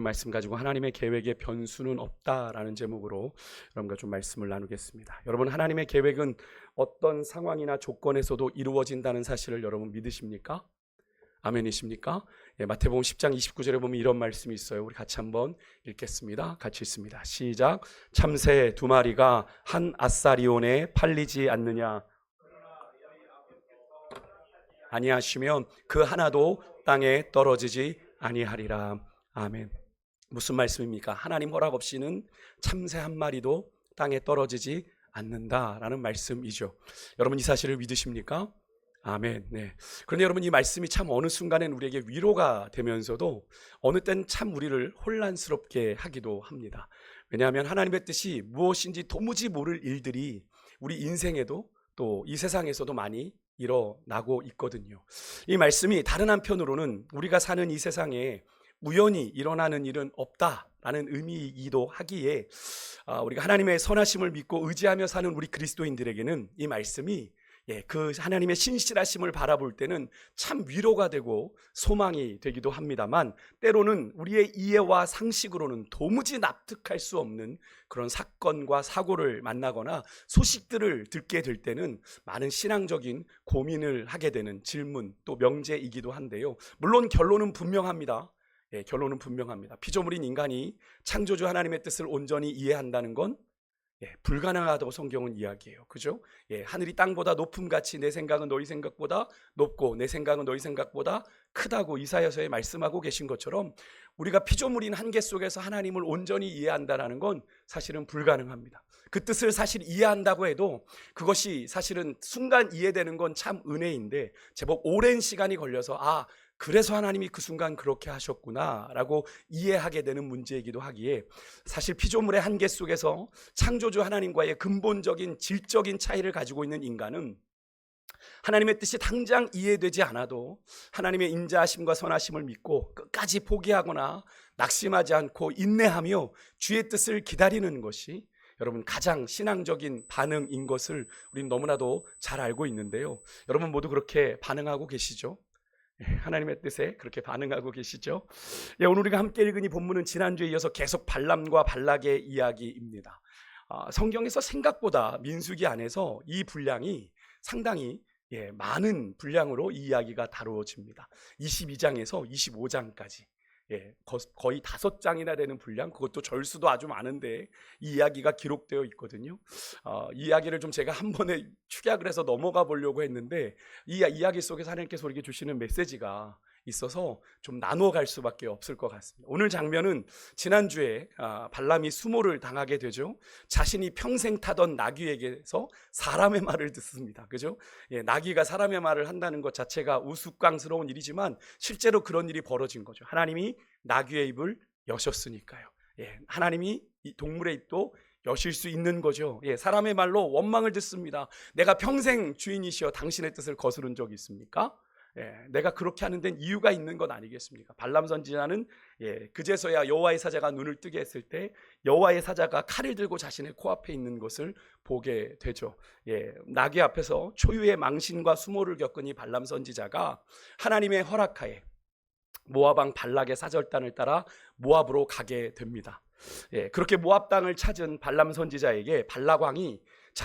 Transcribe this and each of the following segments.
말씀 가지고 하나님의 계획에 변수는 없다라는 제목으로 여러분과 좀 말씀을 나누겠습니다. 여러분, 하나님의 계획은 어떤 상황이나 조건에서도 이루어진다는 사실을 여러분 믿으십니까? 아멘이십니까? 마태복음 10장 29절에 보면 이런 말씀이 있어요. 우리 같이 한번 읽겠습니다. 같이 읽습니다. 시작. 참새 두 마리가 한 아사리온에 팔리지 않느냐 아니하시면 그 하나도 땅에 떨어지지 아니하리라. 아멘. 무슨 말씀입니까? 하나님 허락 없이는 참새 한 마리도 땅에 떨어지지 않는다라는 말씀이죠. 여러분, 이 사실을 믿으십니까? 아멘. 네. 그런데 여러분, 이 말씀이 참 어느 순간엔 우리에게 위로가 되면서도 어느 땐 참 우리를 혼란스럽게 하기도 합니다. 왜냐하면 하나님의 뜻이 무엇인지 도무지 모를 일들이 우리 인생에도 또 이 세상에서도 많이 일어나고 있거든요. 이 말씀이 다른 한편으로는 우리가 사는 이 세상에 우연히 일어나는 일은 없다라는 의미이기도 하기에 우리가 하나님의 선하심을 믿고 의지하며 사는 우리 그리스도인들에게는 이 말씀이 그 하나님의 신실하심을 바라볼 때는 참 위로가 되고 소망이 되기도 합니다만, 때로는 우리의 이해와 상식으로는 도무지 납득할 수 없는 그런 사건과 사고를 만나거나 소식들을 듣게 될 때는 많은 신앙적인 고민을 하게 되는 질문 또 명제이기도 한데요. 물론 결론은 분명합니다. 결론은 분명합니다. 피조물인 인간이 창조주 하나님의 뜻을 온전히 이해한다는 건 불가능하다고 성경은 이야기해요. 그죠? 하늘이 땅보다 높음같이 내 생각은 너희 생각보다 높고 내 생각은 너희 생각보다 크다고 이사야서에 말씀하고 계신 것처럼 우리가 피조물인 한계 속에서 하나님을 온전히 이해한다는 건 사실은 불가능합니다. 그 뜻을 사실 이해한다고 해도 그것이 사실은 순간 이해되는 건 참 은혜인데 제법 오랜 시간이 걸려서 그래서 하나님이 그 순간 그렇게 하셨구나 라고 이해하게 되는 문제이기도 하기에, 사실 피조물의 한계 속에서 창조주 하나님과의 근본적인 질적인 차이를 가지고 있는 인간은 하나님의 뜻이 당장 이해되지 않아도 하나님의 인자하심과 선하심을 믿고 끝까지 포기하거나 낙심하지 않고 인내하며 주의 뜻을 기다리는 것이 여러분 가장 신앙적인 반응인 것을 우리는 너무나도 잘 알고 있는데요. 여러분 모두 그렇게 반응하고 계시죠? 하나님의 뜻에 그렇게 반응하고 계시죠? 오늘 우리가 함께 읽은 이 본문은 지난주에 이어서 계속 발람과 발락의 이야기입니다. 성경에서 생각보다 민수기 안에서 이 분량이 상당히 많은 분량으로 이 이야기가 다루어집니다. 22장에서 25장까지 거의 5장이나 되는 분량, 그것도 절수도 아주 많은데 이 이야기가 기록되어 있거든요. 이 이야기를 좀 제가 한 번에 축약을 해서 넘어가 보려고 했는데 이 이야기 속에서 하나님께서 우리에게 주시는 메시지가 있어서 좀 나누어 갈 수밖에 없을 것 같습니다. 오늘 장면은 지난주에 발람이 수모를 당하게 되죠. 자신이 평생 타던 나귀에게서 사람의 말을 듣습니다. 그죠? 나귀가 사람의 말을 한다는 것 자체가 우스꽝스러운 일이지만 실제로 그런 일이 벌어진 거죠. 하나님이 나귀의 입을 여셨으니까요. 하나님이 이 동물의 입도 여실 수 있는 거죠. 사람의 말로 원망을 듣습니다. 내가 평생 주인이시여 당신의 뜻을 거스른 적이 있습니까? 내가 그렇게 하는 데는 이유가 있는 것 아니겠습니까? 발람 선지자는 그제서야 여호와의 사자가 눈을 뜨게 했을 때 여호와의 사자가 칼을 들고 자신의 코앞에 있는 것을 보게 되죠. 나귀 앞에서 초유의 망신과 수모를 겪은 이 발람 선지자가 하나님의 허락하에 모압 왕 발락의 사절단을 따라 모압으로 가게 됩니다. 그렇게 모압 땅을 찾은 발람 선지자에게 발락 왕이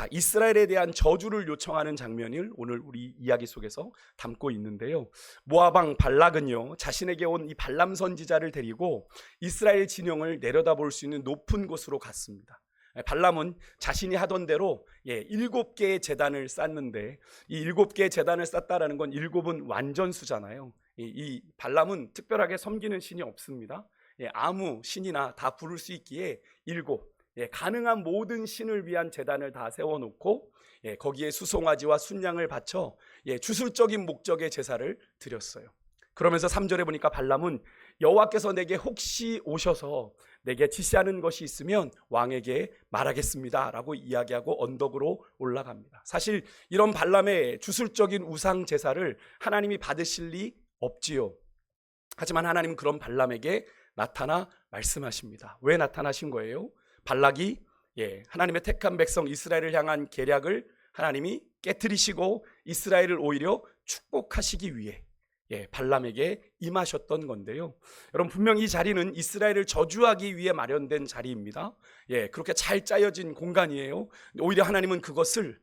이스라엘에 대한 저주를 요청하는 장면을 오늘 우리 이야기 속에서 담고 있는데요. 모압 왕 발락은요, 자신에게 온 이 발람 선지자를 데리고 이스라엘 진영을 내려다볼 수 있는 높은 곳으로 갔습니다. 발람은 자신이 하던 대로 7개의 제단을 쌓는데, 이 7개의 제단을 쌓다라는 건 7은 완전수잖아요. 이 발람은 특별하게 섬기는 신이 없습니다. 아무 신이나 다 부를 수 있기에 7, 가능한 모든 신을 위한 제단을 다 세워놓고 거기에 수송아지와 순양을 바쳐 주술적인 목적의 제사를 드렸어요. 그러면서 3절에 보니까 발람은 여호와께서 내게 혹시 오셔서 내게 지시하는 것이 있으면 왕에게 말하겠습니다 라고 이야기하고 언덕으로 올라갑니다. 사실 이런 발람의 주술적인 우상 제사를 하나님이 받으실 리 없지요. 하지만 하나님은 그런 발람에게 나타나 말씀하십니다. 왜 나타나신 거예요? 발락이 하나님의 택한 백성 이스라엘을 향한 계략을 하나님이 깨트리시고 이스라엘을 오히려 축복하시기 위해 발람에게 임하셨던 건데요. 여러분, 분명 이 자리는 이스라엘을 저주하기 위해 마련된 자리입니다. 그렇게 잘 짜여진 공간이에요. 오히려 하나님은 그것을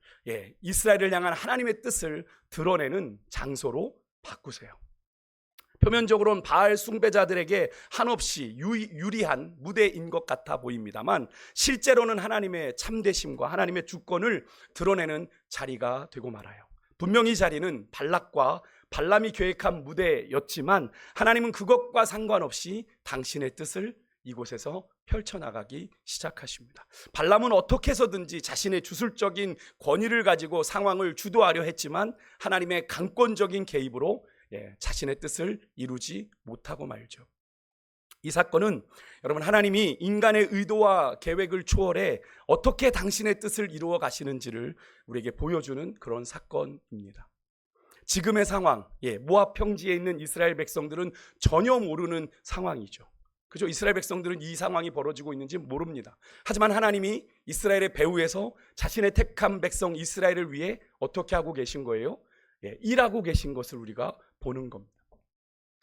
이스라엘을 향한 하나님의 뜻을 드러내는 장소로 바꾸세요. 표면적으로는 바알 숭배자들에게 한없이 유리한 무대인 것 같아 보입니다만 실제로는 하나님의 참되심과 하나님의 주권을 드러내는 자리가 되고 말아요. 분명히 이 자리는 발락과 발람이 계획한 무대였지만 하나님은 그것과 상관없이 당신의 뜻을 이곳에서 펼쳐나가기 시작하십니다. 발람은 어떻게 해서든지 자신의 주술적인 권위를 가지고 상황을 주도하려 했지만 하나님의 강권적인 개입으로 자신의 뜻을 이루지 못하고 말죠. 이 사건은 여러분, 하나님이 인간의 의도와 계획을 초월해 어떻게 당신의 뜻을 이루어 가시는지를 우리에게 보여주는 그런 사건입니다. 지금의 상황, 모압 평지에 있는 이스라엘 백성들은 전혀 모르는 상황이죠. 그죠? 이스라엘 백성들은 이 상황이 벌어지고 있는지 모릅니다. 하지만 하나님이 이스라엘의 배후에서 자신의 택한 백성 이스라엘을 위해 어떻게 하고 계신 거예요? 일하고 계신 것을 우리가 보는 겁니다.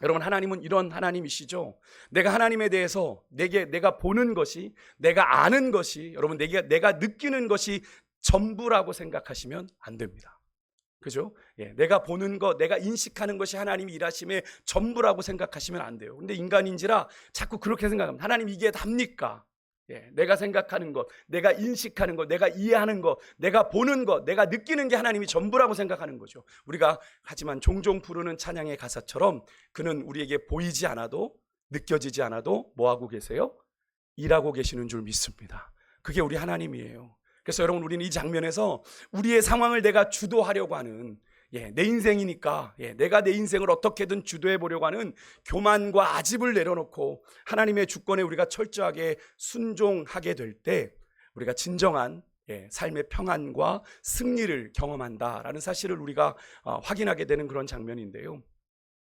여러분, 하나님은 이런 하나님이시죠. 내가 하나님에 대해서 내가 보는 것이, 내가 아는 것이, 여러분, 내가 느끼는 것이 전부라고 생각하시면 안 됩니다. 그죠? 내가 보는 것, 내가 인식하는 것이 하나님이 일하심의 전부라고 생각하시면 안 돼요. 근데 인간인지라 자꾸 그렇게 생각합니다. 하나님, 이게 답니까? 내가 생각하는 것, 내가 인식하는 것, 내가 이해하는 것, 내가 보는 것, 내가 느끼는 게 하나님이 전부라고 생각하는 거죠. 우리가 하지만 종종 부르는 찬양의 가사처럼 그는 우리에게 보이지 않아도, 느껴지지 않아도 뭐하고 계세요? 일하고 계시는 줄 믿습니다. 그게 우리 하나님이에요. 그래서 여러분, 우리는 이 장면에서 우리의 상황을 내가 주도하려고 하는, 내 인생이니까 내가 내 인생을 어떻게든 주도해 보려고 하는 교만과 아집을 내려놓고 하나님의 주권에 우리가 철저하게 순종하게 될 때 우리가 진정한 삶의 평안과 승리를 경험한다라는 사실을 우리가 확인하게 되는 그런 장면인데요.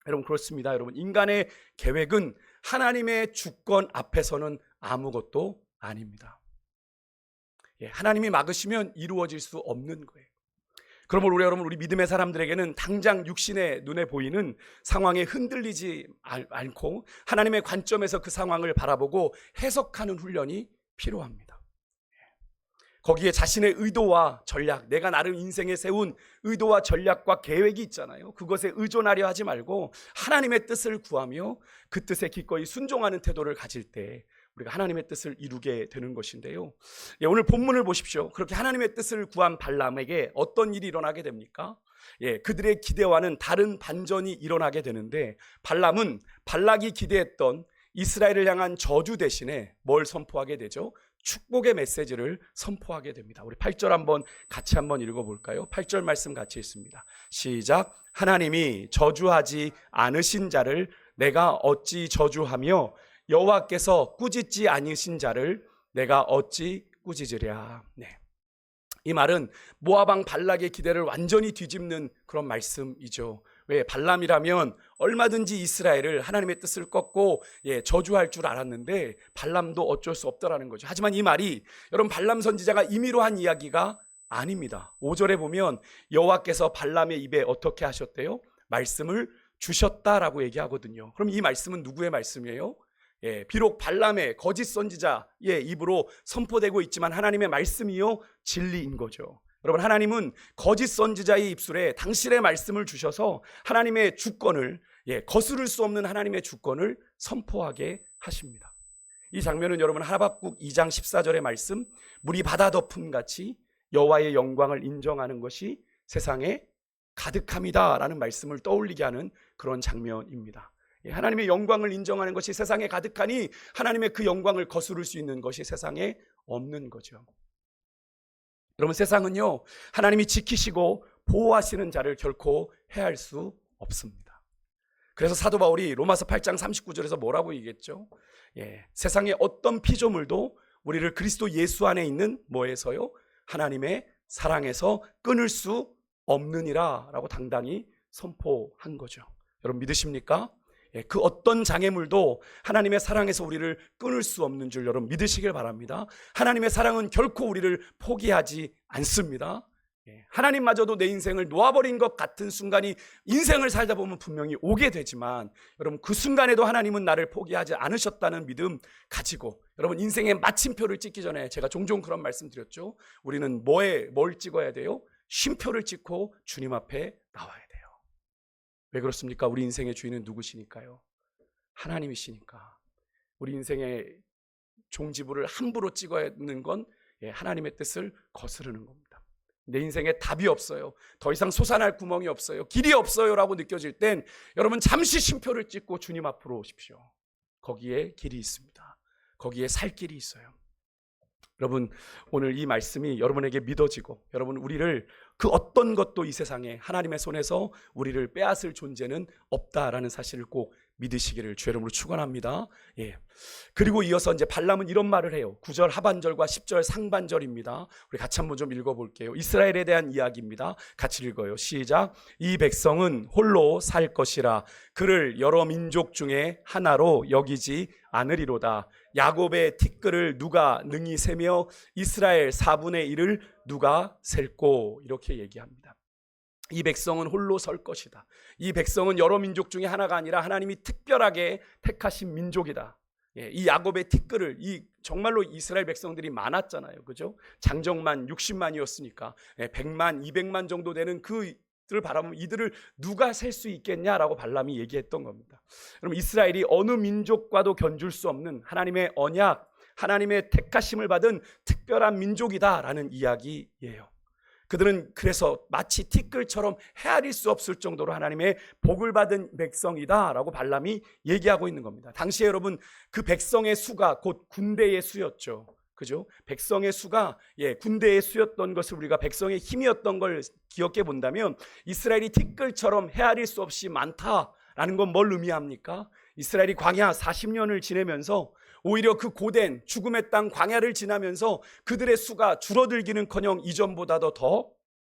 여러분, 그렇습니다. 여러분, 인간의 계획은 하나님의 주권 앞에서는 아무것도 아닙니다. 하나님이 막으시면 이루어질 수 없는 거예요. 그러므로 여러분, 우리 믿음의 사람들에게는 당장 육신의 눈에 보이는 상황에 흔들리지 않고 하나님의 관점에서 그 상황을 바라보고 해석하는 훈련이 필요합니다. 거기에 자신의 의도와 전략, 내가 나름 인생에 세운 의도와 전략과 계획이 있잖아요. 그것에 의존하려 하지 말고 하나님의 뜻을 구하며 그 뜻에 기꺼이 순종하는 태도를 가질 때 우리가 하나님의 뜻을 이루게 되는 것인데요. 오늘 본문을 보십시오. 그렇게 하나님의 뜻을 구한 발람에게 어떤 일이 일어나게 됩니까? 그들의 기대와는 다른 반전이 일어나게 되는데 발람은 발락이 기대했던 이스라엘을 향한 저주 대신에 뭘 선포하게 되죠? 축복의 메시지를 선포하게 됩니다. 우리 8절 같이 한번 읽어볼까요? 8절 말씀 같이 읽습니다. 시작. 하나님이 저주하지 않으신 자를 내가 어찌 저주하며 여호와께서 꾸짖지 않으신 자를 내가 어찌 꾸짖으랴. 이 말은 모압 왕 발락의 기대를 완전히 뒤집는 그런 말씀이죠. 왜? 발람이라면 얼마든지 이스라엘을 하나님의 뜻을 꺾고 저주할 줄 알았는데 발람도 어쩔 수 없더라는 거죠. 하지만 이 말이 여러분, 발람 선지자가 임의로 한 이야기가 아닙니다. 5절에 보면 여호와께서 발람의 입에 어떻게 하셨대요? 말씀을 주셨다라고 얘기하거든요. 그럼 이 말씀은 누구의 말씀이에요? 비록 발람의 거짓 선지자의 입으로 선포되고 있지만 하나님의 말씀이요 진리인 거죠. 여러분, 하나님은 거짓 선지자의 입술에 당신의 말씀을 주셔서 하나님의 주권을, 거스를 수 없는 하나님의 주권을 선포하게 하십니다. 이 장면은 여러분, 하박국 2장 14절의 말씀, 물이 바다 덮음같이 여호와의 영광을 인정하는 것이 세상에 가득함이다 라는 말씀을 떠올리게 하는 그런 장면입니다. 하나님의 영광을 인정하는 것이 세상에 가득하니 하나님의 그 영광을 거스를 수 있는 것이 세상에 없는 거죠. 여러분, 세상은요 하나님이 지키시고 보호하시는 자를 결코 해할 수 없습니다. 그래서 사도 바울이 로마서 8장 39절에서 뭐라고 얘기했죠? 세상의 어떤 피조물도 우리를 그리스도 예수 안에 있는 뭐에서요? 하나님의 사랑에서 끊을 수 없느니라 라고 당당히 선포한 거죠. 여러분, 믿으십니까? 그 어떤 장애물도 하나님의 사랑에서 우리를 끊을 수 없는 줄 여러분 믿으시길 바랍니다. 하나님의 사랑은 결코 우리를 포기하지 않습니다. 하나님마저도 내 인생을 놓아버린 것 같은 순간이 인생을 살다 보면 분명히 오게 되지만, 여러분 그 순간에도 하나님은 나를 포기하지 않으셨다는 믿음 가지고, 여러분 인생의 마침표를 찍기 전에 제가 종종 그런 말씀 드렸죠. 우리는 뭘 찍어야 돼요? 쉼표를 찍고 주님 앞에 나와야 돼요. 왜 그렇습니까? 우리 인생의 주인은 누구시니까요? 하나님이시니까. 우리 인생의 종지부를 함부로 찍어야 하는 건 하나님의 뜻을 거스르는 겁니다. 내 인생에 답이 없어요, 더 이상 솟아날 구멍이 없어요, 길이 없어요 라고 느껴질 땐 여러분 잠시 쉼표를 찍고 주님 앞으로 오십시오. 거기에 길이 있습니다. 거기에 살 길이 있어요. 여러분 오늘 이 말씀이 여러분에게 믿어지고, 여러분 우리를 그 어떤 것도 이 세상에 하나님의 손에서 우리를 빼앗을 존재는 없다라는 사실을 꼭 믿으시기를 주의 이름으로 축원합니다. 그리고 이어서 이제 발람은 이런 말을 해요. 9절 하반절과 10절 상반절입니다. 우리 같이 한번 좀 읽어볼게요. 이스라엘에 대한 이야기입니다. 같이 읽어요. 시작. 이 백성은 홀로 살 것이라 그를 여러 민족 중에 하나로 여기지 않으리로다. 야곱의 티끌을 누가 능히 세며 이스라엘 4분의 1을 누가 셀고, 이렇게 얘기합니다. 이 백성은 홀로 설 것이다. 이 백성은 여러 민족 중에 하나가 아니라 하나님이 특별하게 택하신 민족이다. 이 야곱의 티끌을, 정말로 이스라엘 백성들이 많았잖아요, 그죠? 장정만 60만이었으니까 100만, 200만 정도 되는 그들을 바라보면 이들을 누가 셀 수 있겠냐라고 발람이 얘기했던 겁니다. 그럼 이스라엘이 어느 민족과도 견줄 수 없는 하나님의 언약, 하나님의 택하심을 받은 특별한 민족이다라는 이야기예요. 그들은 그래서 마치 티끌처럼 헤아릴 수 없을 정도로 하나님의 복을 받은 백성이다라고 발람이 얘기하고 있는 겁니다. 당시에 여러분 그 백성의 수가 곧 군대의 수였죠. 그죠? 백성의 수가 군대의 수였던 것을 우리가 백성의 힘이었던 걸 기억해 본다면, 이스라엘이 티끌처럼 헤아릴 수 없이 많다라는 건 뭘 의미합니까? 이스라엘이 광야 40년을 지내면서 오히려 그 고된 죽음의 땅 광야를 지나면서 그들의 수가 줄어들기는커녕 이전보다도 더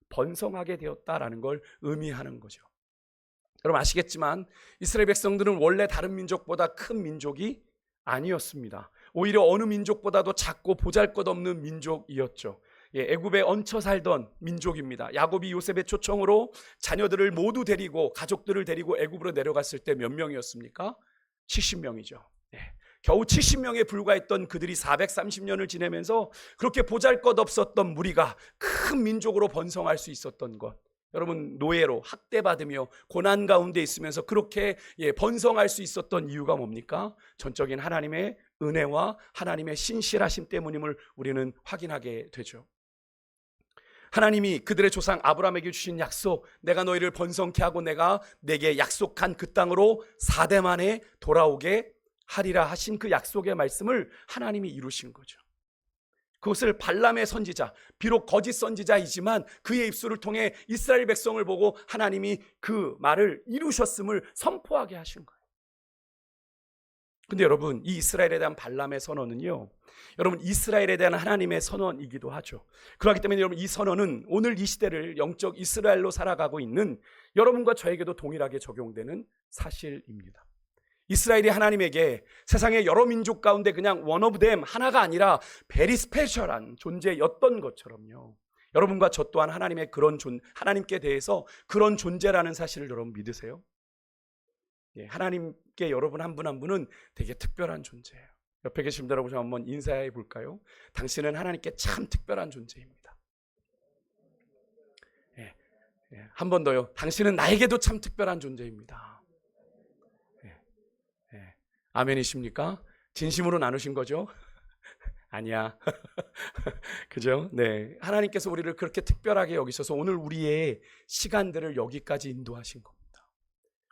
번성하게 되었다라는 걸 의미하는 거죠. 여러분 아시겠지만 이스라엘 백성들은 원래 다른 민족보다 큰 민족이 아니었습니다. 오히려 어느 민족보다도 작고 보잘것없는 민족이었죠. 애굽에 얹혀 살던 민족입니다. 야곱이 요셉의 초청으로 자녀들을 모두 데리고, 가족들을 데리고 애굽으로 내려갔을 때 몇 명이었습니까? 70명이죠. 겨우 70명에 불과했던 그들이 430년을 지내면서 그렇게 보잘것없었던 무리가 큰 민족으로 번성할 수 있었던 것, 여러분 노예로 학대받으며 고난 가운데 있으면서 그렇게 번성할 수 있었던 이유가 뭡니까? 전적인 하나님의 은혜와 하나님의 신실하심 때문임을 우리는 확인하게 되죠. 하나님이 그들의 조상 아브라함에게 주신 약속, 내가 너희를 번성케 하고 내가 내게 약속한 그 땅으로 4대 만에 돌아오게 하리라 하신 그 약속의 말씀을 하나님이 이루신 거죠. 그것을 발람의 선지자, 비록 거짓 선지자이지만 그의 입술을 통해 이스라엘 백성을 보고 하나님이 그 말을 이루셨음을 선포하게 하신 거예요. 근데 여러분 이 이스라엘에 대한 발람의 선언은요, 여러분 이스라엘에 대한 하나님의 선언이기도 하죠. 그렇기 때문에 여러분 이 선언은 오늘 이 시대를 영적 이스라엘로 살아가고 있는 여러분과 저에게도 동일하게 적용되는 사실입니다. 이스라엘이 하나님에게 세상의 여러 민족 가운데 그냥 one of them, 하나가 아니라 very special한 존재였던 것처럼요, 여러분과 저 또한 하나님의 하나님께 대해서 그런 존재라는 사실을 여러분 믿으세요? 하나님께 여러분 한 분 한 분은 되게 특별한 존재예요. 옆에 계신 분들 여러분 한번 인사해 볼까요? 당신은 하나님께 참 특별한 존재입니다. 한 번 더요. 당신은 나에게도 참 특별한 존재입니다. 아멘이십니까? 진심으로 나누신 거죠? 아니야. 그죠? 네. 하나님께서 우리를 그렇게 특별하게 여기셔서 오늘 우리의 시간들을 여기까지 인도하신 겁니다.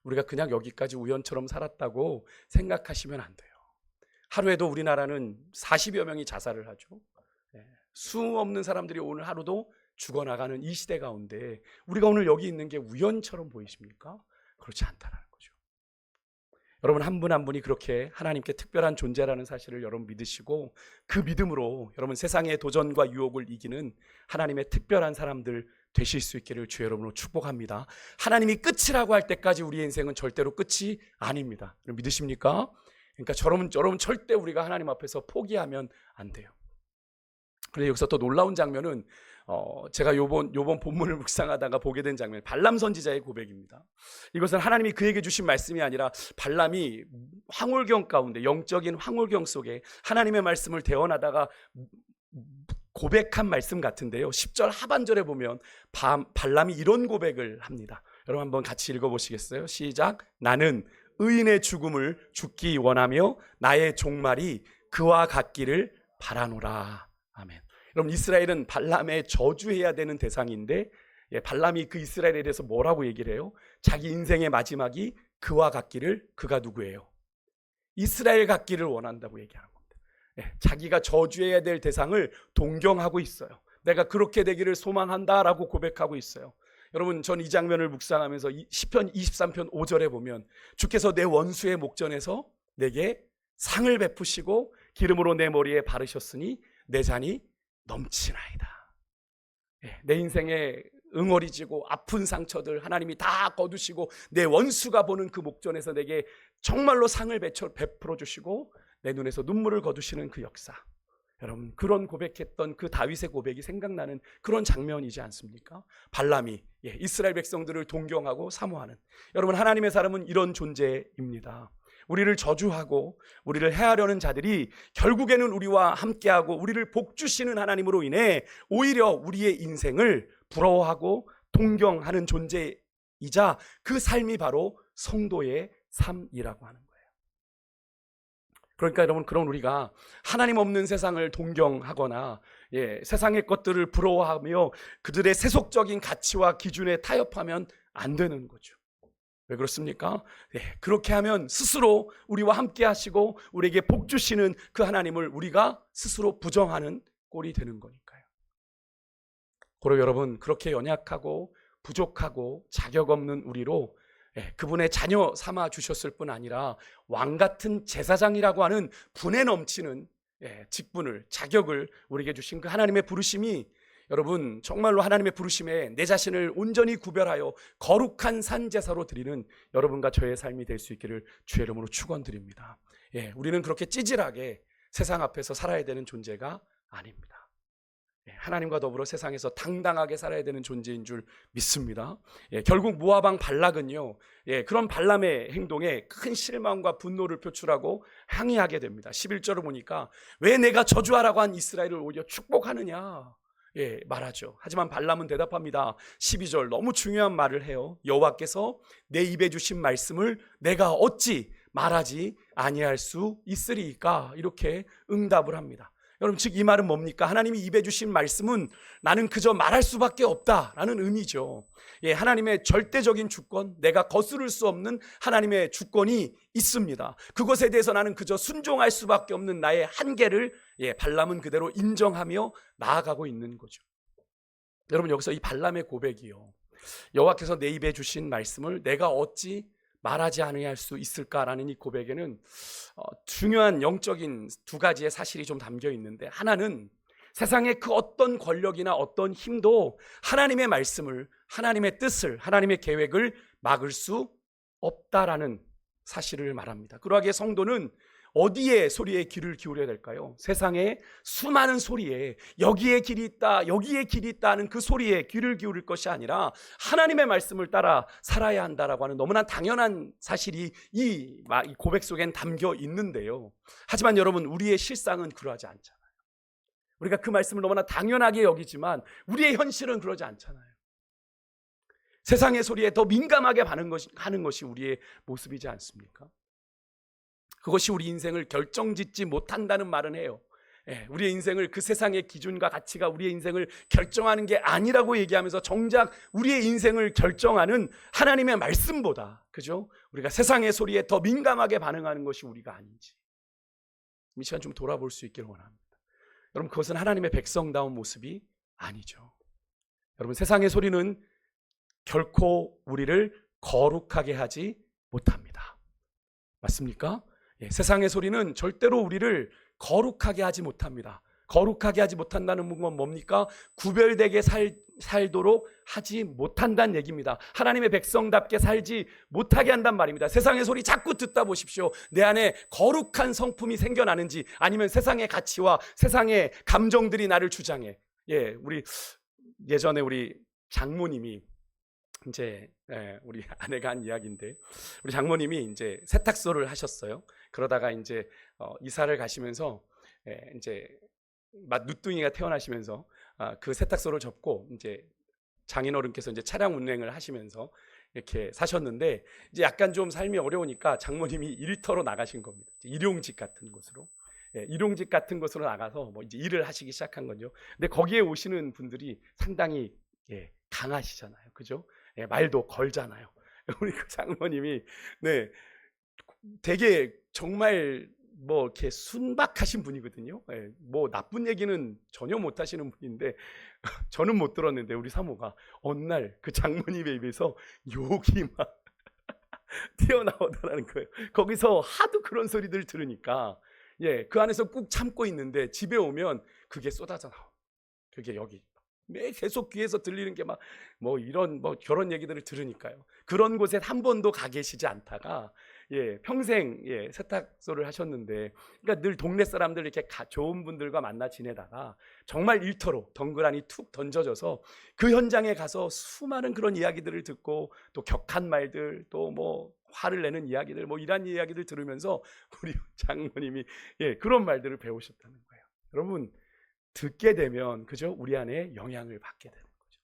우리가 그냥 여기까지 우연처럼 살았다고 생각하시면 안 돼요. 하루에도 우리나라는 40여 명이 자살을 하죠. 수 없는 사람들이 오늘 하루도 죽어나가는 이 시대 가운데 우리가 오늘 여기 있는 게 우연처럼 보이십니까? 그렇지 않다는 거죠. 여러분 한 분 한 분이 그렇게 하나님께 특별한 존재라는 사실을 여러분 믿으시고, 그 믿음으로 여러분 세상의 도전과 유혹을 이기는 하나님의 특별한 사람들 되실 수 있기를 주의 여러분으로 축복합니다. 하나님이 끝이라고 할 때까지 우리의 인생은 절대로 끝이 아닙니다. 믿으십니까? 그러니까 여러분 절대 우리가 하나님 앞에서 포기하면 안 돼요. 그런데 여기서 또 놀라운 장면은 제가 요번 본문을 묵상하다가 보게 된 장면, 발람 선지자의 고백입니다. 이것은 하나님이 그에게 주신 말씀이 아니라 발람이 황홀경 가운데, 영적인 황홀경 속에 하나님의 말씀을 대언하다가 고백한 말씀 같은데요. 10절 하반절에 보면 발람이 이런 고백을 합니다. 여러분 한번 같이 읽어보시겠어요? 시작. 나는 의인의 죽음을 죽기 원하며 나의 종말이 그와 같기를 바라노라. 아멘. 여러분, 이스라엘은 발람의 저주해야 되는 대상인데, 발람이 그 이스라엘에 대해서 뭐라고 얘기를 해요? 자기 인생의 마지막이 그와 같기를, 그가 누구예요? 이스라엘 같기를 원한다고 얘기하는 겁니다. 자기가 저주해야 될 대상을 동경하고 있어요. 내가 그렇게 되기를 소망한다라고 고백하고 있어요. 여러분, 전 이 장면을 묵상하면서 시편 23편 5절에 보면 주께서 내 원수의 목전에서 내게 상을 베푸시고 기름으로 내 머리에 바르셨으니 내 잔이 넘치나이다. 내 인생에 응어리지고 아픈 상처들 하나님이 다 거두시고 내 원수가 보는 그 목전에서 내게 정말로 상을 베풀어 주시고 내 눈에서 눈물을 거두시는 그 역사. 여러분, 그런 고백했던 그 다윗의 고백이 생각나는 그런 장면이지 않습니까? 발람이 이스라엘 백성들을 동경하고 사모하는, 여러분, 하나님의 사람은 이런 존재입니다. 우리를 저주하고 우리를 해하려는 자들이 결국에는 우리와 함께하고 우리를 복주시는 하나님으로 인해 오히려 우리의 인생을 부러워하고 동경하는 존재이자 그 삶이 바로 성도의 삶이라고 하는 거예요. 그러니까 여러분, 그런 우리가 하나님 없는 세상을 동경하거나 세상의 것들을 부러워하며 그들의 세속적인 가치와 기준에 타협하면 안 되는 거죠. 왜 그렇습니까? 그렇게 하면 스스로 우리와 함께 하시고 우리에게 복 주시는 그 하나님을 우리가 스스로 부정하는 꼴이 되는 거니까요. 그리고 여러분, 그렇게 연약하고 부족하고 자격 없는 우리로 그분의 자녀 삼아 주셨을 뿐 아니라 왕같은 제사장이라고 하는 분에 넘치는 직분을, 자격을 우리에게 주신 그 하나님의 부르심이, 여러분, 정말로 하나님의 부르심에 내 자신을 온전히 구별하여 거룩한 산제사로 드리는 여러분과 저의 삶이 될 수 있기를 주의 이름으로 축원드립니다. 우리는 그렇게 찌질하게 세상 앞에서 살아야 되는 존재가 아닙니다. 하나님과 더불어 세상에서 당당하게 살아야 되는 존재인 줄 믿습니다. 결국 모압 왕 발락은요, 그런 발람의 행동에 큰 실망과 분노를 표출하고 항의하게 됩니다. 11절을 보니까 왜 내가 저주하라고 한 이스라엘을 오히려 축복하느냐 말하죠. 하지만 발람은 대답합니다. 12절 너무 중요한 말을 해요. 여호와께서 내 입에 주신 말씀을 내가 어찌 말하지 아니할 수 있으리까? 이렇게 응답을 합니다. 여러분, 즉 이 말은 뭡니까? 하나님이 입에 주신 말씀은 나는 그저 말할 수밖에 없다라는 의미죠. 하나님의 절대적인 주권, 내가 거스를 수 없는 하나님의 주권이 있습니다. 그것에 대해서 나는 그저 순종할 수밖에 없는 나의 한계를 발람은 그대로 인정하며 나아가고 있는 거죠. 여러분, 여기서 이 발람의 고백이요, 여호와께서 내 입에 주신 말씀을 내가 어찌 말하지 아니할 수 있을까라는 이 고백에는 중요한 영적인 두 가지의 사실이 좀 담겨 있는데, 하나는 세상의 그 어떤 권력이나 어떤 힘도 하나님의 말씀을, 하나님의 뜻을, 하나님의 계획을 막을 수 없다라는 사실을 말합니다. 그러하기에 성도는 어디에 소리에 귀를 기울여야 될까요? 세상의 수많은 소리에 여기에 길이 있다, 여기에 길이 있다 하는 그 소리에 귀를 기울일 것이 아니라 하나님의 말씀을 따라 살아야 한다라고 하는 너무나 당연한 사실이 이 고백 속엔 담겨 있는데요. 하지만 여러분, 우리의 실상은 그러하지 않잖아요. 우리가 그 말씀을 너무나 당연하게 여기지만 우리의 현실은 그러지 않잖아요. 세상의 소리에 더 민감하게 하는 것이 우리의 모습이지 않습니까? 그것이 우리 인생을 결정짓지 못한다는 말은 해요. 우리의 인생을, 그 세상의 기준과 가치가 우리의 인생을 결정하는 게 아니라고 얘기하면서 정작 우리의 인생을 결정하는 하나님의 말씀보다, 그죠? 우리가 세상의 소리에 더 민감하게 반응하는 것이 우리가 아닌지 이 시간 좀 돌아볼 수 있기를 원합니다. 여러분, 그것은 하나님의 백성다운 모습이 아니죠. 여러분, 세상의 소리는 결코 우리를 거룩하게 하지 못합니다. 맞습니까? 세상의 소리는 절대로 우리를 거룩하게 하지 못합니다. 거룩하게 하지 못한다는 건 뭡니까? 구별되게 살도록 하지 못한다는 얘기입니다. 하나님의 백성답게 살지 못하게 한단 말입니다. 세상의 소리 자꾸 듣다 보십시오. 내 안에 거룩한 성품이 생겨나는지, 아니면 세상의 가치와 세상의 감정들이 나를 주장해. 우리 예전에 우리 장모님이 이제 우리 아내가 한 이야기인데, 우리 장모님이 이제 세탁소를 하셨어요. 그러다가 이제 이사를 가시면서 이제 누뚱이가 태어나시면서 그 세탁소를 접고 이제 장인어른께서 이제 차량 운행을 하시면서 이렇게 사셨는데, 이제 약간 좀 삶이 어려우니까 장모님이 일터로 나가신 겁니다. 일용직 같은 곳으로. 일용직 같은 곳으로 나가서 뭐 이제 일을 하시기 시작한 거죠. 근데 거기에 오시는 분들이 상당히 강하시잖아요. 그죠? 말도 걸잖아요. 우리 그 장모님이 되게 정말 뭐 이렇게 순박하신 분이거든요. 뭐 나쁜 얘기는 전혀 못 하시는 분인데 저는 못 들었는데 우리 사모가 어느 날 그 장모님의 입에서 욕이 막 튀어나오더라는 거예요. 거기서 하도 그런 소리들 들으니까 그 안에서 꾹 참고 있는데 집에 오면 그게 쏟아져 나와. 그게 여기 계속 귀에서 들리는 게 막 뭐 이런 뭐 결혼 얘기들을 들으니까요. 그런 곳에 한 번도 가 계시지 않다가 평생 세탁소를 하셨는데, 그러니까 늘 동네 사람들 이렇게 좋은 분들과 만나 지내다가 정말 일터로 덩그라니 툭 던져져서 그 현장에 가서 수많은 그런 이야기들을 듣고, 또 격한 말들, 또 뭐 화를 내는 이야기들, 뭐 이런 이야기들 들으면서 우리 장모님이 그런 말들을 배우셨다는 거예요. 여러분, 듣게 되면 그죠? 우리 안에 영향을 받게 되는 거죠.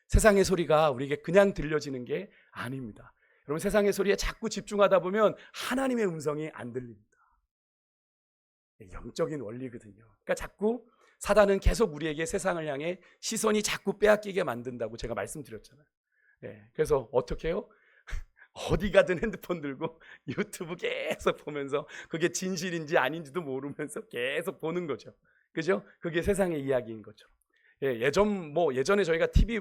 세상의 소리가 우리에게 그냥 들려지는 게 아닙니다. 여러분, 세상의 소리에 자꾸 집중하다 보면 하나님의 음성이 안 들립니다. 영적인 원리거든요. 그러니까 자꾸 사단은 계속 우리에게 세상을 향해 시선이 자꾸 빼앗기게 만든다고 제가 말씀드렸잖아요. 그래서 어떻게 해요? 어디 가든 핸드폰 들고 유튜브 계속 보면서 그게 진실인지 아닌지도 모르면서 계속 보는 거죠. 그죠? 그게 세상의 이야기인 것처럼. 예전에 저희가 TV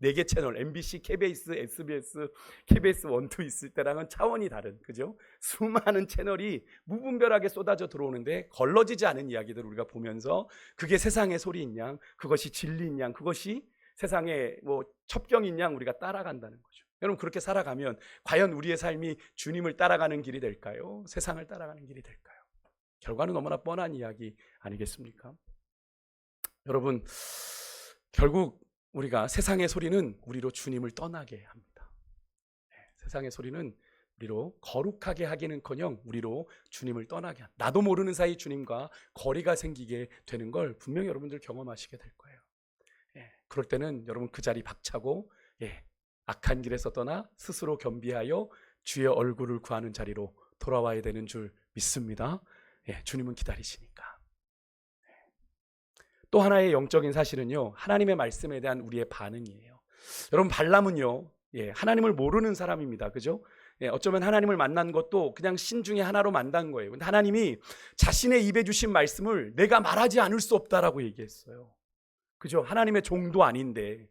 4개 채널, MBC, KBS, SBS, KBS 1, 2 있을 때랑은 차원이 다른, 그죠? 수많은 채널이 무분별하게 쏟아져 들어오는데 걸러지지 않은 이야기들을 우리가 보면서 그게 세상의 소리인 양, 그것이 진리인 양, 그것이 세상의 뭐 첩경인 양 우리가 따라간다는 거죠. 여러분, 그렇게 살아가면 과연 우리의 삶이 주님을 따라가는 길이 될까요? 세상을 따라가는 길이 될까요? 결과는 너무나 뻔한 이야기 아니겠습니까? 여러분, 결국 우리가 세상의 소리는 우리로 주님을 떠나게 합니다. 세상의 소리는 우리로 거룩하게 하기는커녕 우리로 주님을 떠나게 합니다. 나도 모르는 사이 주님과 거리가 생기게 되는 걸 분명히 여러분들 경험하시게 될 거예요. 그럴 때는 여러분 그 자리 박차고 악한 길에서 떠나 스스로 겸비하여 주의 얼굴을 구하는 자리로 돌아와야 되는 줄 믿습니다. 주님은 기다리시니까. 또 하나의 영적인 사실은요, 하나님의 말씀에 대한 우리의 반응이에요. 여러분, 발람은요, 하나님을 모르는 사람입니다. 그죠? 어쩌면 하나님을 만난 것도 그냥 신 중에 하나로 만난 거예요. 근데 하나님이 자신의 입에 주신 말씀을 내가 말하지 않을 수 없다라고 얘기했어요. 그죠? 하나님의 종도 아닌데.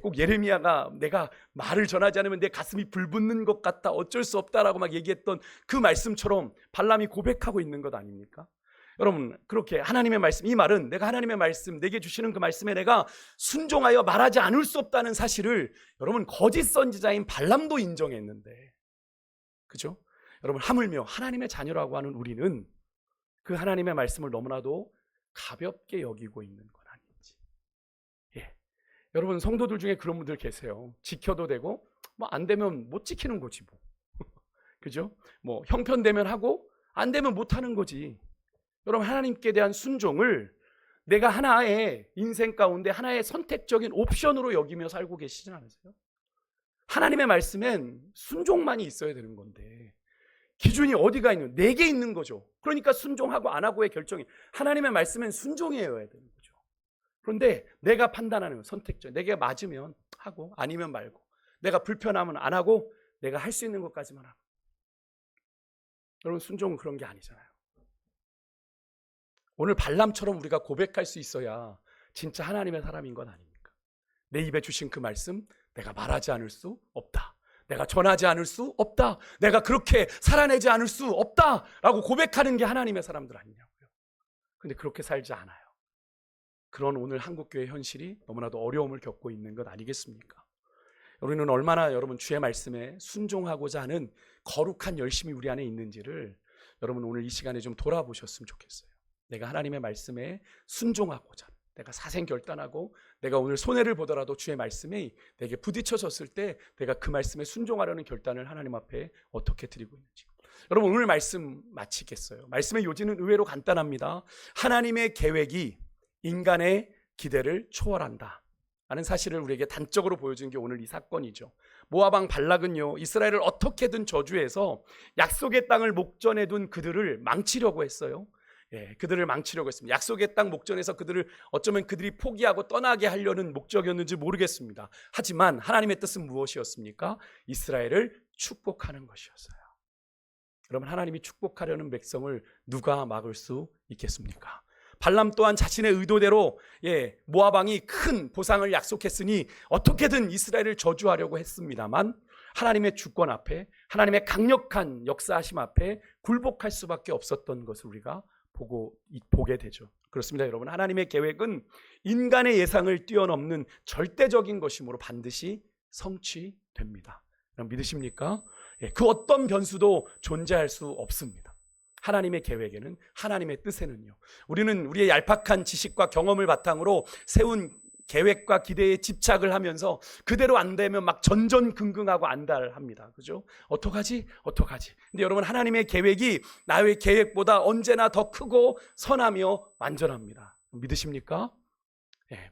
꼭 예레미야가 내가 말을 전하지 않으면 내 가슴이 불붙는 것 같다, 어쩔 수 없다라고 막 얘기했던 그 말씀처럼 발람이 고백하고 있는 것 아닙니까? 여러분, 그렇게 하나님의 말씀, 이 말은 내가 하나님의 말씀, 내게 주시는 그 말씀에 내가 순종하여 말하지 않을 수 없다는 사실을 여러분 거짓 선지자인 발람도 인정했는데, 그죠? 여러분, 하물며 하나님의 자녀라고 하는 우리는 그 하나님의 말씀을 너무나도 가볍게 여기고 있는 건 아닌지. 여러분, 성도들 중에 그런 분들 계세요. 지켜도 되고 뭐 안 되면 못 지키는 거지 뭐. 그죠? 뭐 형편되면 하고 안 되면 못 하는 거지. 여러분, 하나님께 대한 순종을 내가 하나의 인생 가운데 하나의 선택적인 옵션으로 여기며 살고 계시진 않으세요? 하나님의 말씀엔 순종만이 있어야 되는 건데 기준이 어디가 있는? 내게 있는 거죠. 그러니까 순종하고 안 하고의 결정이 하나님의 말씀엔 순종이어야 되는 거죠. 그런데 내가 판단하는 선택적, 내게 맞으면 하고 아니면 말고, 내가 불편하면 안 하고 내가 할 수 있는 것까지만 하고. 여러분, 순종은 그런 게 아니잖아요. 오늘 발람처럼 우리가 고백할 수 있어야 진짜 하나님의 사람인 건 아닙니까? 내 입에 주신 그 말씀, 내가 말하지 않을 수 없다, 내가 전하지 않을 수 없다, 내가 그렇게 살아내지 않을 수 없다 라고 고백하는 게 하나님의 사람들 아니냐고요. 근데 그렇게 살지 않아요. 그런 오늘 한국교회 현실이 너무나도 어려움을 겪고 있는 것 아니겠습니까? 우리는 얼마나 여러분 주의 말씀에 순종하고자 하는 거룩한 열심이 우리 안에 있는지를 여러분 오늘 이 시간에 좀 돌아보셨으면 좋겠어요. 내가 하나님의 말씀에 순종하고자 하는, 내가 사생결단하고 내가 오늘 손해를 보더라도 주의 말씀이 내게 부딪혀졌을 때 내가 그 말씀에 순종하려는 결단을 하나님 앞에 어떻게 드리고 있는지. 여러분, 오늘 말씀 마치겠어요. 말씀의 요지는 의외로 간단합니다. 하나님의 계획이 인간의 기대를 초월한다 라는 사실을 우리에게 단적으로 보여준 게 오늘 이 사건이죠. 모압 왕 발락은요, 이스라엘을 어떻게든 저주해서 약속의 땅을 목전에 둔 그들을 망치려고 했어요. 그들을 망치려고 했습니다. 약속의 땅 목전에서 그들을 어쩌면 그들이 포기하고 떠나게 하려는 목적이었는지 모르겠습니다. 하지만 하나님의 뜻은 무엇이었습니까? 이스라엘을 축복하는 것이었어요. 그러면 하나님이 축복하려는 백성을 누가 막을 수 있겠습니까? 발람 또한 자신의 의도대로 모압 왕이 큰 보상을 약속했으니 어떻게든 이스라엘을 저주하려고 했습니다만 하나님의 주권 앞에, 하나님의 강력한 역사하심 앞에 굴복할 수밖에 없었던 것을 우리가 보게 되죠. 그렇습니다, 여러분. 하나님의 계획은 인간의 예상을 뛰어넘는 절대적인 것이므로 반드시 성취됩니다. 여러분, 믿으십니까? 그 어떤 변수도 존재할 수 없습니다. 하나님의 계획에는, 하나님의 뜻에는요. 우리는 우리의 얄팍한 지식과 경험을 바탕으로 세운 계획과 기대에 집착을 하면서 그대로 안 되면 막 전전긍긍하고 안달합니다. 그죠? 어떡하지? 근데 여러분, 하나님의 계획이 나의 계획보다 언제나 더 크고 선하며 완전합니다. 믿으십니까?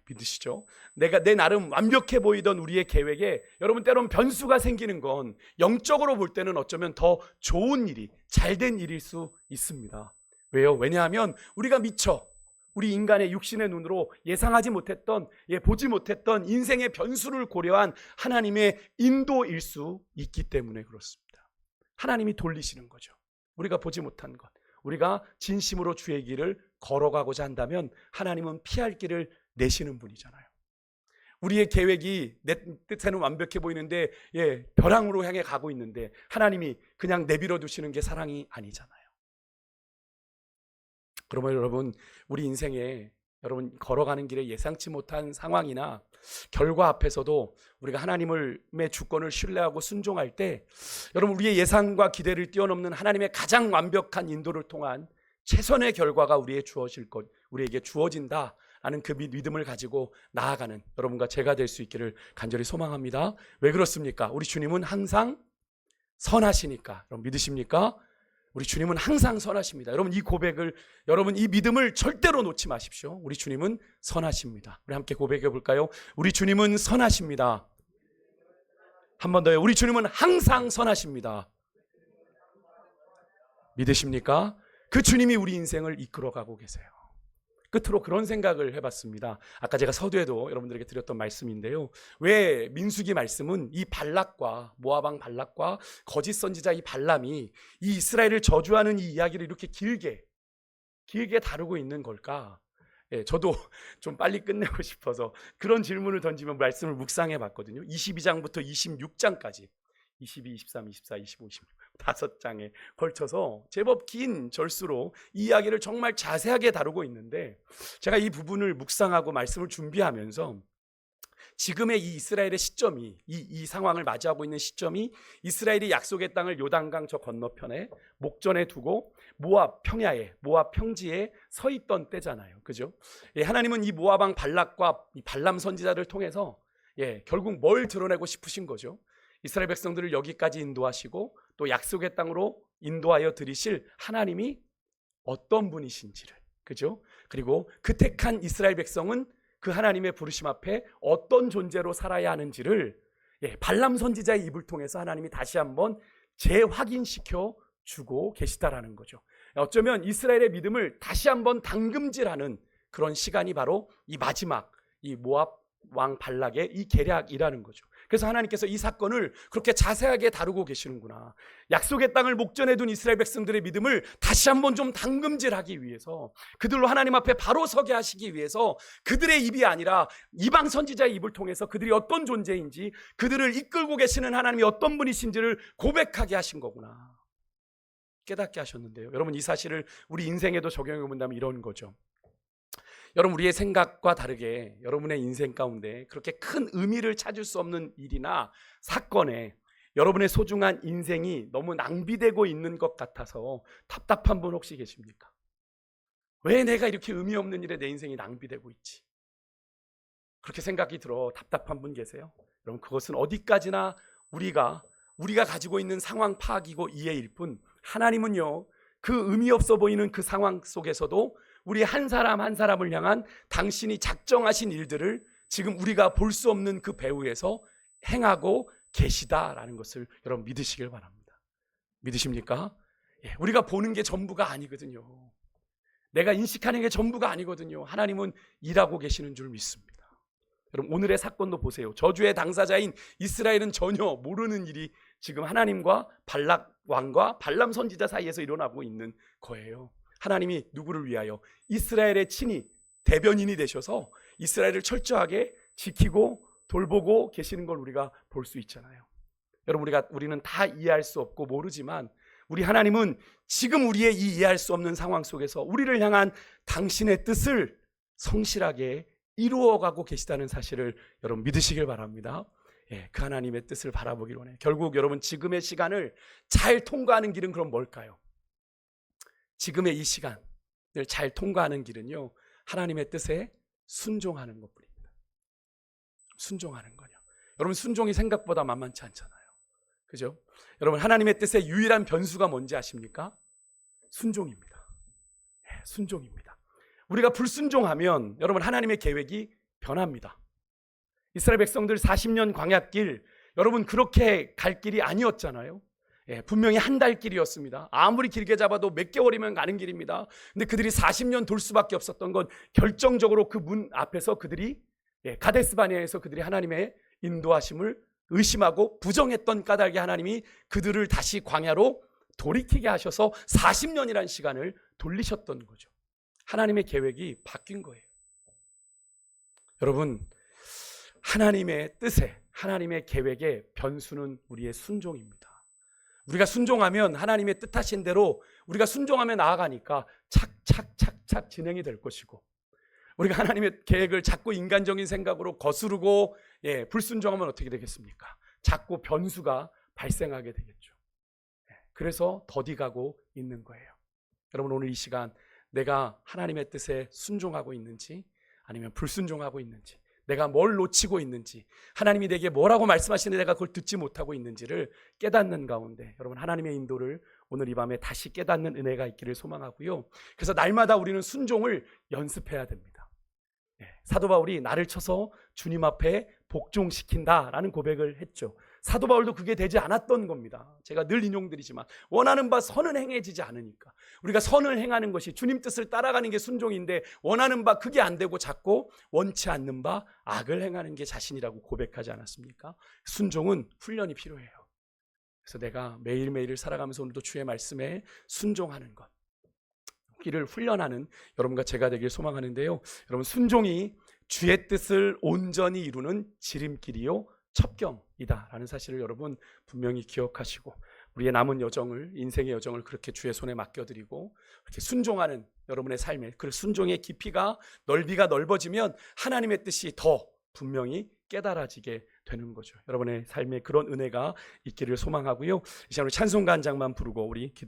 믿으시죠? 내 나름 완벽해 보이던 우리의 계획에 여러분, 때론 변수가 생기는 건 영적으로 볼 때는 어쩌면 더 좋은 일이, 잘된 일일 수 있습니다. 왜요? 왜냐하면 우리가 미처 우리 인간의 육신의 눈으로 예상하지 못했던, 보지 못했던 인생의 변수를 고려한 하나님의 인도일 수 있기 때문에 그렇습니다. 하나님이 돌리시는 거죠. 우리가 보지 못한 것, 우리가 진심으로 주의 길을 걸어가고자 한다면 하나님은 피할 길을 내시는 분이잖아요. 우리의 계획이 내 뜻에는 완벽해 보이는데 벼랑으로 향해 가고 있는데 하나님이 그냥 내버려 두시는 게 사랑이 아니잖아요. 그러면 여러분, 우리 인생에 여러분 걸어가는 길에 예상치 못한 상황이나 결과 앞에서도 우리가 하나님의 주권을 신뢰하고 순종할 때 여러분, 우리의 예상과 기대를 뛰어넘는 하나님의 가장 완벽한 인도를 통한 최선의 결과가 우리에게 주어진다라는 그 믿음을 가지고 나아가는 여러분과 제가 될 수 있기를 간절히 소망합니다. 왜 그렇습니까? 우리 주님은 항상 선하시니까. 여러분, 믿으십니까? 우리 주님은 항상 선하십니다. 여러분, 이 고백을, 여러분, 이 믿음을 절대로 놓지 마십시오. 우리 주님은 선하십니다. 우리 함께 고백해 볼까요? 우리 주님은 선하십니다. 한 번 더요. 우리 주님은 항상 선하십니다. 믿으십니까? 그 주님이 우리 인생을 이끌어가고 계세요. 끝으로 그런 생각을 해봤습니다. 아까 제가 서두에도 여러분들에게 드렸던 말씀인데요. 왜 민수기 말씀은 이 발락과 모압 왕 발락과 거짓 선지자 이 발람이 이 이스라엘을 저주하는 이 이야기를 이렇게 길게 다루고 있는 걸까? 저도 좀 빨리 끝내고 싶어서 그런 질문을 던지면 말씀을 묵상해 봤거든요. 22장부터 26장까지 22, 23, 24, 25, 26 5장에 걸쳐서 제법 긴 절수로 이 이야기를 정말 자세하게 다루고 있는데, 제가 이 부분을 묵상하고 말씀을 준비하면서 지금의 이 이스라엘의 시점이, 이 상황을 맞이하고 있는 시점이 이스라엘이 약속의 땅을 요단강 저 건너편에 목전에 두고 모압 평야에, 모압 평지에 서 있던 때잖아요. 그죠? 하나님은 이 모압 왕 발락과 이 발람 선지자를 통해서 결국 뭘 드러내고 싶으신 거죠? 이스라엘 백성들을 여기까지 인도하시고 또 약속의 땅으로 인도하여 들이실 하나님이 어떤 분이신지를, 그죠? 그리고 그 택한 이스라엘 백성은 그 하나님의 부르심 앞에 어떤 존재로 살아야 하는지를 발람 선지자의 입을 통해서 하나님이 다시 한번 재확인시켜 주고 계시다라는 거죠. 어쩌면 이스라엘의 믿음을 다시 한번 당금질하는 그런 시간이 바로 이 마지막 이 모압 왕 발락의 이 계략이라는 거죠. 그래서 하나님께서 이 사건을 그렇게 자세하게 다루고 계시는구나. 약속의 땅을 목전에 둔 이스라엘 백성들의 믿음을 다시 한번 좀 당금질하기 위해서, 그들로 하나님 앞에 바로 서게 하시기 위해서 그들의 입이 아니라 이방 선지자의 입을 통해서 그들이 어떤 존재인지, 그들을 이끌고 계시는 하나님이 어떤 분이신지를 고백하게 하신 거구나 깨닫게 하셨는데요. 여러분, 이 사실을 우리 인생에도 적용해 본다면 이런 거죠. 여러분, 우리의 생각과 다르게 여러분의 인생 가운데 그렇게 큰 의미를 찾을 수 없는 일이나 사건에 여러분의 소중한 인생이 너무 낭비되고 있는 것 같아서 답답한 분 혹시 계십니까? 왜 내가 이렇게 의미 없는 일에 내 인생이 낭비되고 있지? 그렇게 생각이 들어 답답한 분 계세요? 여러분, 그것은 어디까지나 우리가 가지고 있는 상황 파악이고 이해일 뿐, 하나님은요, 그 의미 없어 보이는 그 상황 속에서도 우리 한 사람 한 사람을 향한 당신이 작정하신 일들을 지금 우리가 볼 수 없는 그 배후에서 행하고 계시다라는 것을 여러분 믿으시길 바랍니다. 믿으십니까? 예, 우리가 보는 게 전부가 아니거든요. 내가 인식하는 게 전부가 아니거든요. 하나님은 일하고 계시는 줄 믿습니다. 여러분, 오늘의 사건도 보세요. 저주의 당사자인 이스라엘은 전혀 모르는 일이 지금 하나님과 발락 왕과 발람 선지자 사이에서 일어나고 있는 거예요. 하나님이 누구를 위하여? 이스라엘의 친히 대변인이 되셔서 이스라엘을 철저하게 지키고 돌보고 계시는 걸 우리가 볼 수 있잖아요. 여러분, 우리는 다 이해할 수 없고 모르지만 우리 하나님은 지금 우리의 이 이해할 수 없는 상황 속에서 우리를 향한 당신의 뜻을 성실하게 이루어가고 계시다는 사실을 여러분 믿으시길 바랍니다. 예, 그 하나님의 뜻을 바라보길 원해요. 결국 여러분, 지금의 시간을 잘 통과하는 길은 그럼 뭘까요? 지금의 이 시간을 잘 통과하는 길은요, 하나님의 뜻에 순종하는 것뿐입니다. 순종하는 거요. 여러분, 순종이 생각보다 만만치 않잖아요. 그죠? 여러분, 하나님의 뜻의 유일한 변수가 뭔지 아십니까? 순종입니다. 예, 순종입니다. 우리가 불순종하면 여러분, 하나님의 계획이 변합니다. 이스라엘 백성들 40년 광야길, 여러분 그렇게 갈 길이 아니었잖아요. 예, 분명히 한 달 길이었습니다. 아무리 길게 잡아도 몇 개월이면 가는 길입니다. 근데 그들이 40년 돌 수밖에 없었던 건 결정적으로 그 문 앞에서 그들이 가데스바네아에서 그들이 하나님의 인도하심을 의심하고 부정했던 까닭에 하나님이 그들을 다시 광야로 돌이키게 하셔서 40년이라는 시간을 돌리셨던 거죠. 하나님의 계획이 바뀐 거예요. 여러분, 하나님의 뜻에, 하나님의 계획의 변수는 우리의 순종입니다. 우리가 순종하면 하나님의 뜻하신 대로 우리가 순종하며 나아가니까 착착착착 진행이 될 것이고, 우리가 하나님의 계획을 자꾸 인간적인 생각으로 거스르고 불순종하면 어떻게 되겠습니까? 자꾸 변수가 발생하게 되겠죠. 그래서 더디가고 있는 거예요. 여러분, 오늘 이 시간 내가 하나님의 뜻에 순종하고 있는지 아니면 불순종하고 있는지, 내가 뭘 놓치고 있는지, 하나님이 내게 뭐라고 말씀하시는데 내가 그걸 듣지 못하고 있는지를 깨닫는 가운데 여러분, 하나님의 인도를 오늘 이 밤에 다시 깨닫는 은혜가 있기를 소망하고요. 그래서 날마다 우리는 순종을 연습해야 됩니다. 사도 바울이 나를 쳐서 주님 앞에 복종시킨다라는 고백을 했죠. 사도 바울도 그게 되지 않았던 겁니다. 제가 늘 인용드리지만 원하는 바 선은 행해지지 않으니까, 우리가 선을 행하는 것이 주님 뜻을 따라가는 게 순종인데 원하는 바 그게 안 되고 자꾸 원치 않는 바 악을 행하는 게 자신이라고 고백하지 않았습니까? 순종은 훈련이 필요해요. 그래서 내가 매일매일을 살아가면서 오늘도 주의 말씀에 순종하는 것, 길을 훈련하는 여러분과 제가 되길 소망하는데요. 여러분, 순종이 주의 뜻을 온전히 이루는 지름길이요 첩경이다라는 사실을 여러분 분명히 기억하시고, 우리의 남은 여정을, 인생의 여정을 그렇게 주의 손에 맡겨드리고 이렇게 순종하는 여러분의 삶에, 그 순종의 깊이가, 넓이가 넓어지면 하나님의 뜻이 더 분명히 깨달아지게 되는 거죠. 여러분의 삶에 그런 은혜가 있기를 소망하고요. 이 시간 우리 찬송가 한 장만 부르고 우리 기도